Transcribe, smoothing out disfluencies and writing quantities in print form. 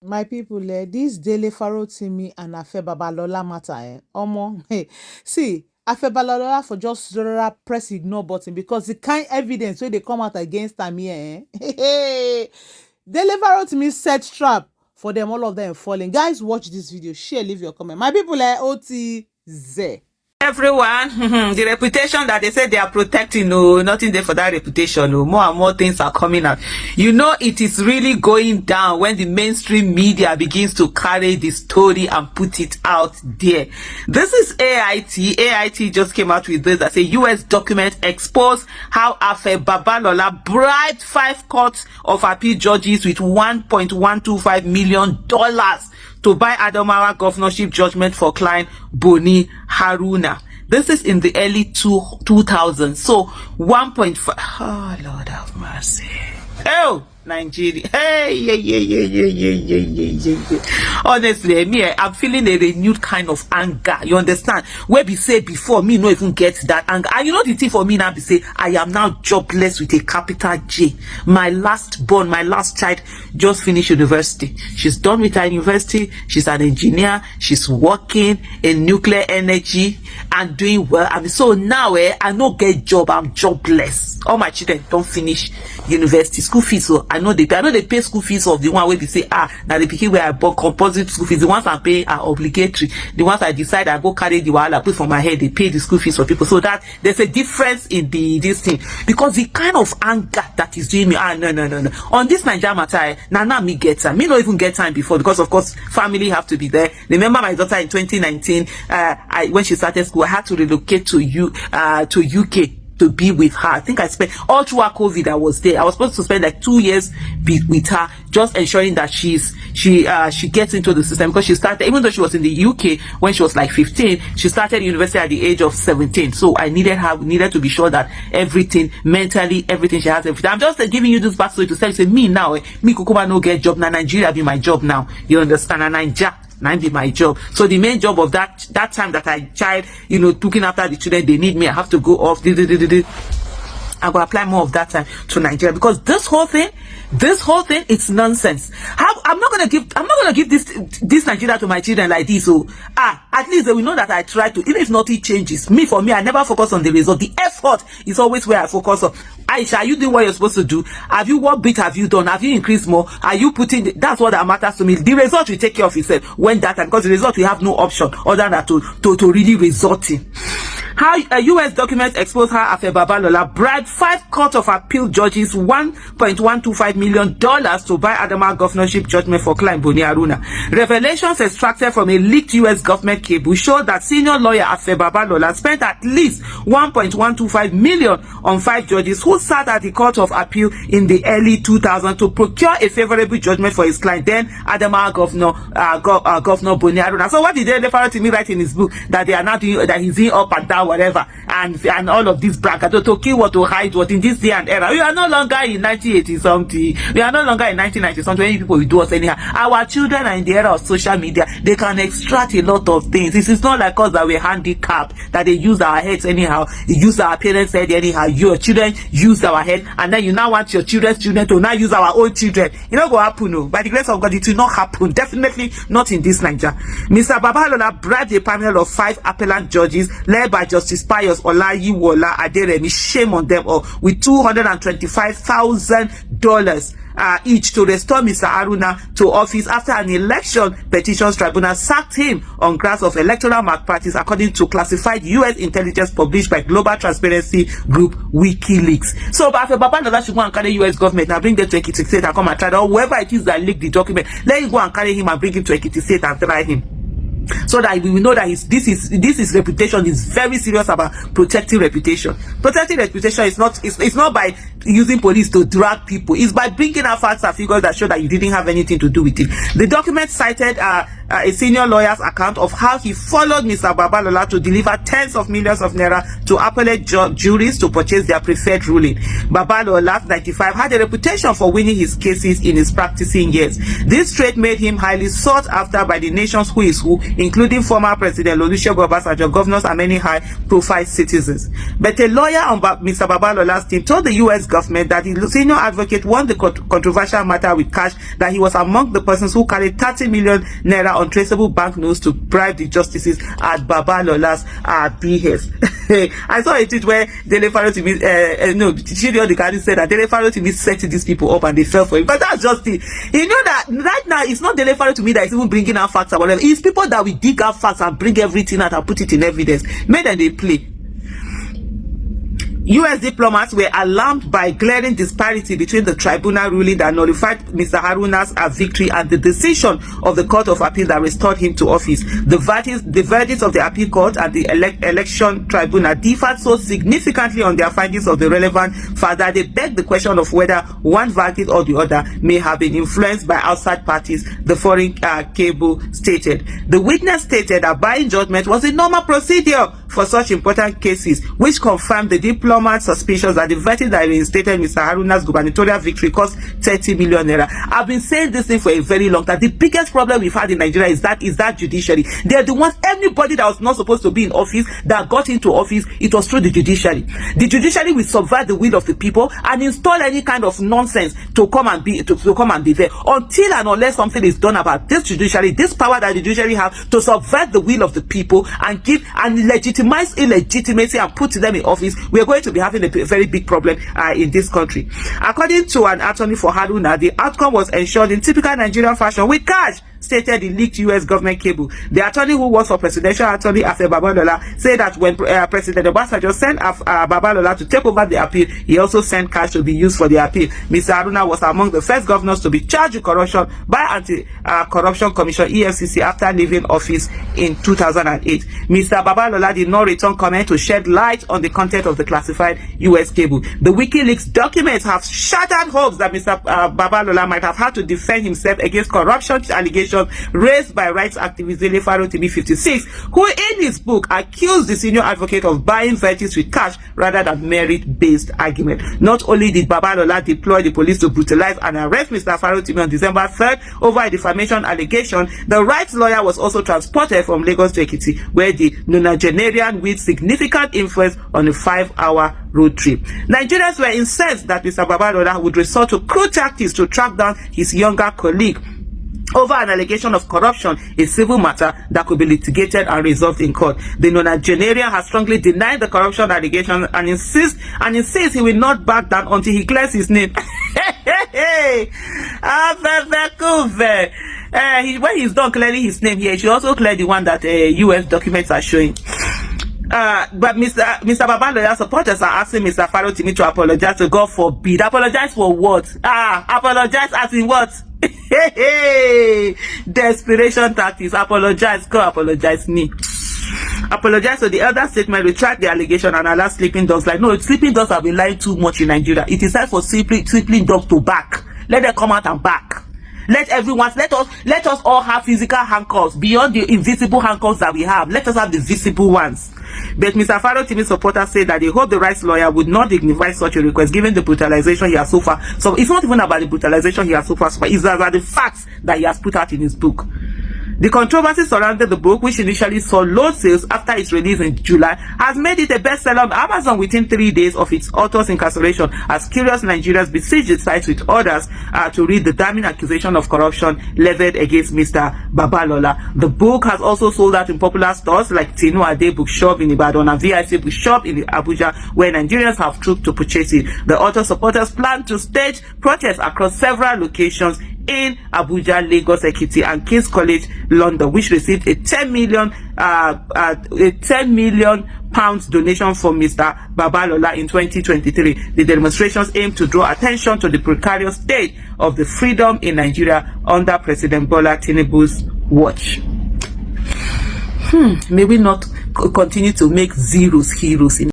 My people, this Dele Farotimi and Afe Babalola matter, hey, see, Afe Babalola for just press ignore button because the kind evidence wey they come out against am here, Dele Farotimi set trap for them, all of them falling. Guys, watch this video, share, leave your comment. My people, OTZ. Everyone, the reputation that they say they are protecting, no, nothing there for that reputation. No, more and more things are coming out. You know, it is really going down when the mainstream media begins to carry the story and put it out there. This is AIT. AIT just came out with this that say US document exposed how Afe Babalola bribed 5 courts of appeal judges with $1.125 million to buy Adamawa governorship judgment for client Boni Haruna. This is in the early 2000s. So 1.5. Oh, Lord have mercy. Oh, Nigeria. Hey, yeah. Honestly, me, I'm feeling a renewed kind of anger. You understand? Where we say before, me no even get that anger. And you know the thing for me now, be say, I am now jobless with a capital J. My last born, my last child just finished university. She's done with her university. She's an engineer. She's working in nuclear energy and doing well. I mean, so now, I no get job. I'm jobless. All my children don't finish university school fees. So I know they pay school fees of the one where they say, now the pikin where I bought composite school fees. The ones I pay are obligatory. The ones I decide I go carry the wall I put for my head, they pay the school fees for people. So that there's a difference in this thing. Because the kind of anger that is doing me, no. On this Nigeria matter, now me get time. Me not even get time before because of course family have to be there. Remember my daughter in 2019, when she started school, I had to relocate to UK to be with her. I think I spent all through her COVID. I was there. I was supposed to spend like 2 years with her, just ensuring that she gets into the system, because she started, even though she was in the UK when she was like 15, she started university at the age of 17. So I needed to be sure that everything mentally, everything she has, everything. I'm just giving you this backstory to say me now, me Kukuma no get job now. Nigeria be my job now. You understand? And Nigeria be my job. So the main job of that time that I child, looking after the children, they need me. I have to go off. I will apply more of that time to Nigeria, because this whole thing, it's nonsense. I'm not gonna give this Nigeria to my children like this. So at least they will know that I try to, even if nothing changes. For me, I never focus on the result. The effort is always where I focus on. Aisha, are you doing what you're supposed to do? What bit have you done? Have you increased more? Are you putting that's what that matters to me. The result will take care of itself when that time, because the result we have no option other than to really result in. How a US document exposed how Afe Babalola bribed 5 court of appeal judges $1.125 million to buy Adamawa governorship judgment for client Boni Haruna. Revelations extracted from a leaked US government cable show that senior lawyer Afe Babalola spent at least $1.125 million on 5 judges who sat at the court of appeal in the early 2000s to procure a favorable judgment for his client, then Adamawa governor Boni Haruna. So what did Dele Farotimi write in his book? That they are not doing, that he's doing up and down, whatever, and all of this brag to kill what, to hide what in this day and era. We are no longer in 1980 something. We are no longer in 1990 something. When people will do us anyhow. Our children are in the era of social media. They can extract a lot of things. This is not like us that we're handicapped, that they use our heads anyhow. They use our parents' head anyhow. Your children use our head, and then you now want your children's children to now use our own children. You know what happen? No, by the grace of God, it will not happen. Definitely not in this Nigeria. Mr. Babalola bribed a panel of 5 appellant judges led by Justice Pius Olayiwola Aderemi, shame on them all, with $225,000 each to restore Mr. Haruna to office after an election petitions tribunal sacked him on grounds of electoral malpractice, according to classified US intelligence published by global transparency group WikiLeaks. So Afe Babalola should go and carry US government and bring them to Ekiti State and come and try that, or whoever it is that leaked the document, let him go and carry him and bring him to Ekiti State and try him, so that we will know that this reputation is very serious about protecting reputation. Protecting reputation is not by using police to drag people. It's by bringing out facts and figures that show that you didn't have anything to do with it. The document cited a senior lawyer's account of how he followed Mr. Babalola to deliver tens of millions of naira to appellate juries to purchase their preferred ruling. Babalola, 95, had a reputation for winning his cases in his practicing years. This trait made him highly sought after by the nation's who is who, including former President Olusegun Obasanjo, governors, and many high-profile citizens. But a lawyer on Mr. Babalola's team told the US government that the senior advocate won the controversial matter with cash, that he was among the persons who carried 30 million naira untraceable banknotes to bribe the justices at Babalola's behest. I saw a tweet where Dele Farotimi, Chidi Odikani said that Dele Farotimi set these people up and they fell for it. But that's just it. You know that right now it's not Dele Farotimi that is even bringing out facts or whatever. It's people that will dig out facts and bring everything out and put it in evidence. Make them they play. US diplomats were alarmed by glaring disparity between the tribunal ruling that nullified Mr. Haruna's victory and the decision of the Court of Appeal that restored him to office. The verdicts of the Appeal Court and the Election Tribunal differed so significantly on their findings of the relevant fact that they beg the question of whether one verdict or the other may have been influenced by outside parties, the foreign cable stated. The witness stated that buying judgment was a normal procedure for such important cases, which confirmed the diplomat's suspicions that the verdict that reinstated Mr. Haruna's gubernatorial victory cost 30 million naira. I've been saying this thing for a very long time. The biggest problem we've had in Nigeria is that judiciary. They're the ones, anybody that was not supposed to be in office that got into office, it was through the judiciary. The judiciary will subvert the will of the people and install any kind of nonsense to come and be there until and unless something is done about this judiciary, this power that the judiciary have to subvert the will of the people and give and legitimize illegitimacy and put them in office. We are going to be having a very big problem in this country. According to an attorney for Haruna, the outcome was ensured in typical Nigerian fashion with cash, stated the leaked US government cable. The attorney who works for presidential attorney Afe Babalola said that when President Obasanjo sent Babalola to take over the appeal, he also sent cash to be used for the appeal. Mr. Haruna was among the first governors to be charged with corruption by Anti-Corruption Commission EFCC after leaving office in 2008. Mr. Babalola did not return comment to shed light on the content of the classified US cable. The WikiLeaks documents have shattered hopes that Mr. Babalola might have had to defend himself against corruption allegations raised by rights activist Dele Farotimi 56, who in his book accused the senior advocate of buying verdicts with cash rather than merit-based argument. Not only did Babalola deploy the police to brutalize and arrest Mr. Farotimi on December 3rd over a defamation allegation, the rights lawyer was also transported from Lagos to Ekiti, where the nonagenarian with significant influence on a 5-hour road trip. Nigerians were incensed that Mr. Babalola would resort to cruel tactics to track down his younger colleague over an allegation of corruption, a civil matter that could be litigated and resolved in court. The nonagenarian has strongly denied the corruption allegation and insists he will not back down until he clears his name. When he's done clearing his name here, he should also clear the one that US documents are showing. But Mr. Babalola supporters are asking Mr. Farotimi to apologize to God forbid. Apologize for what? Apologize as in what? Desperation tactics. Apologize. Go apologize me. Apologize to the elder statement, retract the allegation, and allow sleeping dogs. Like, no, sleeping dogs have been lying too much in Nigeria. It is time for sleeping dogs to back. Let them come out and back. Let us all have physical handcuffs beyond the invisible handcuffs that we have. Let us have the visible ones. But Mr. Farotimi supporters say that they hope the rights lawyer would not dignify such a request given the brutalization he has so far. So it's not even about the brutalization he has so far, it's about the facts that he has put out in his book. The controversy surrounding the book, which initially saw low sales after its release in July, has made it a bestseller on Amazon within 3 days of its author's incarceration, as curious Nigerians besieged its site with orders to read the damning accusation of corruption leveled against Mr. Babalola. The book has also sold out in popular stores like Tinu Ade Bookshop in Ibadan and VIC Bookshop in Abuja, where Nigerians have trooped to purchase it. The author supporters plan to stage protests across several locations in Abuja, Lagos, Ekiti, and King's College, London, which received a 10 million pounds donation from Mr. Babalola in 2023. The demonstrations aim to draw attention to the precarious state of the freedom in Nigeria under President Bola Tinubu's watch. May we not continue to make zeros heroes in